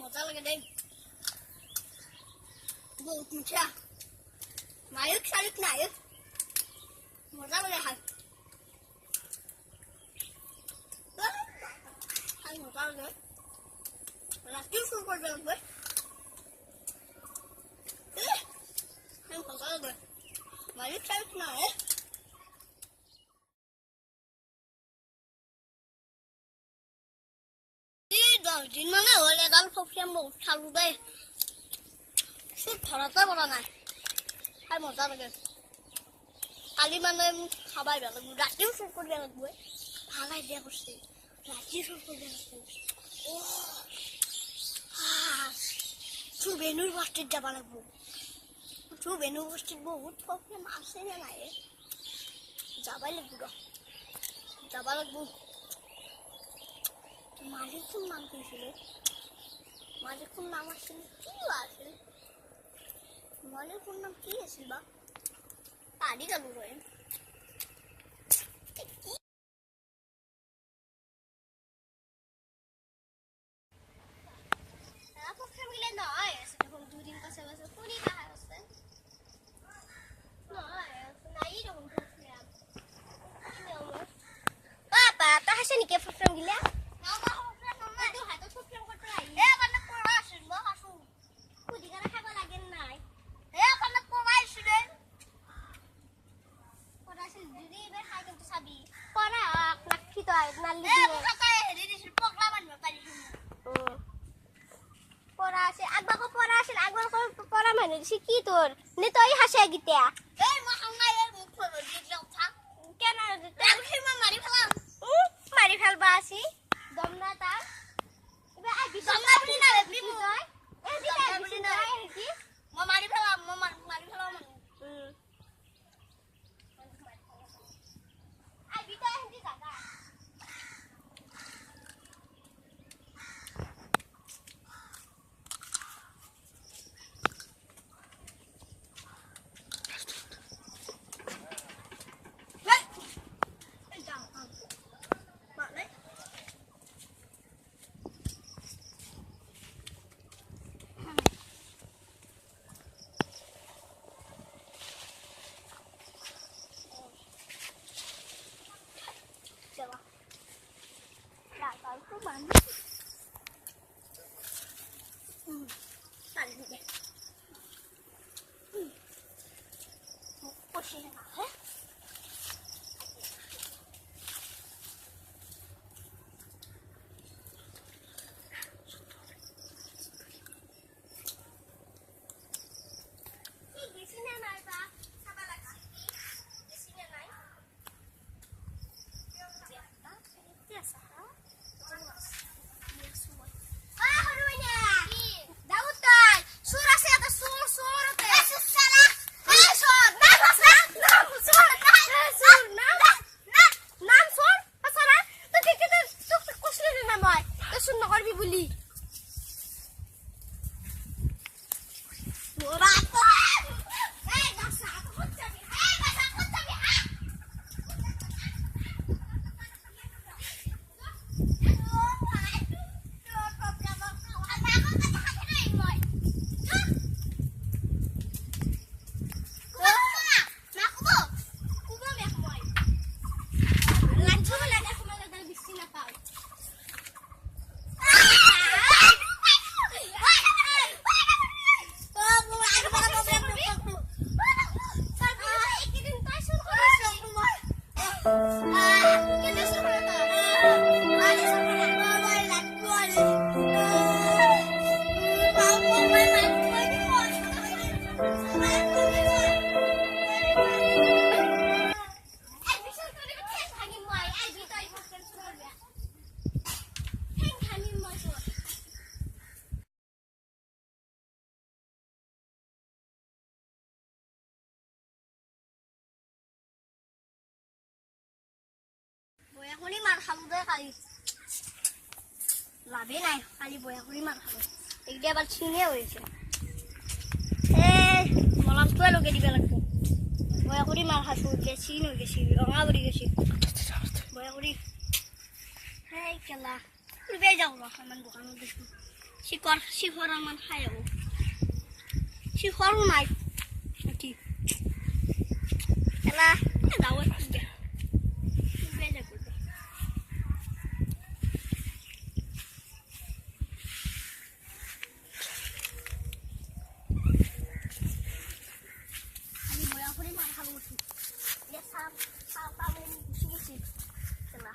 মজা লাগে দেই বহুত মিঠা মায়ুক শালিক নায়ক মজা লাগে খাই মজা লাগে রাতিও শুরু করবে লাগবে মজা লাগে মায়ুক শালিক নায়ক দিন মানে হলে এডাল ফফিয়াম বহুত খালো দেই চুট ধৰাতে পৰা নাই খাই মজা লাগে কালি মানে খাবাই বেয়া লাগব ৰাতিও চুট কৰিব লাগব ভাল আইডিয়া কৰিছে ৰাতি চুট কৰিব লাগব তোৰ বেনুৰ বস্তিত যাব লাগব তোৰ বেনুৰ বস্তিত বহুত ফফিয়াম আছে নে নাই যাবাই লাগব যাব লাগব মালিকুর নাম কি ছিল মালিকুর নাম আসছিল কি আছে মালিকুর নাম কি আছিল বা পারি গেল রে কি তোর নে তুই হাসে গিয়া এই মা হাঙ্গাই এর মুখ ফলো দিলাম থাক কেন দেখি মা মারি ফেলবা আসি দম না তার এবে আই বিদম না বলি না রে তুই এই দিকে বলি না কি মা মারি ফেলাম আই বিটা হিন্দি জায়গা বয়াখনি মার খালো দে খালি লাভে নাই খালি বয়াখনি মার খালো এইটা আবার ছিঁড়ে হয়েছে মলামটো লগে দিবা লাগবো বয়াখনি মার খাসু গেছি নই গেছি রঙা বড়ি গেছি বয়াখনি এই কেলা তুই যাও আমার দোকানত দেখো শিখৰ মান খাই আহো শিখৰো নাই কি এলা দাও দিয়া বেলে করবে আমি বড়া করে মার খাবো এ সাপ সাপ আমি শিখেছি এলা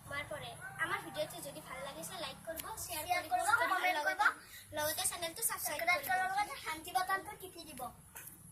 মার পরে আমার ভিডিওতে যদি ভালো লাগে লাইক করব শেয়ার করব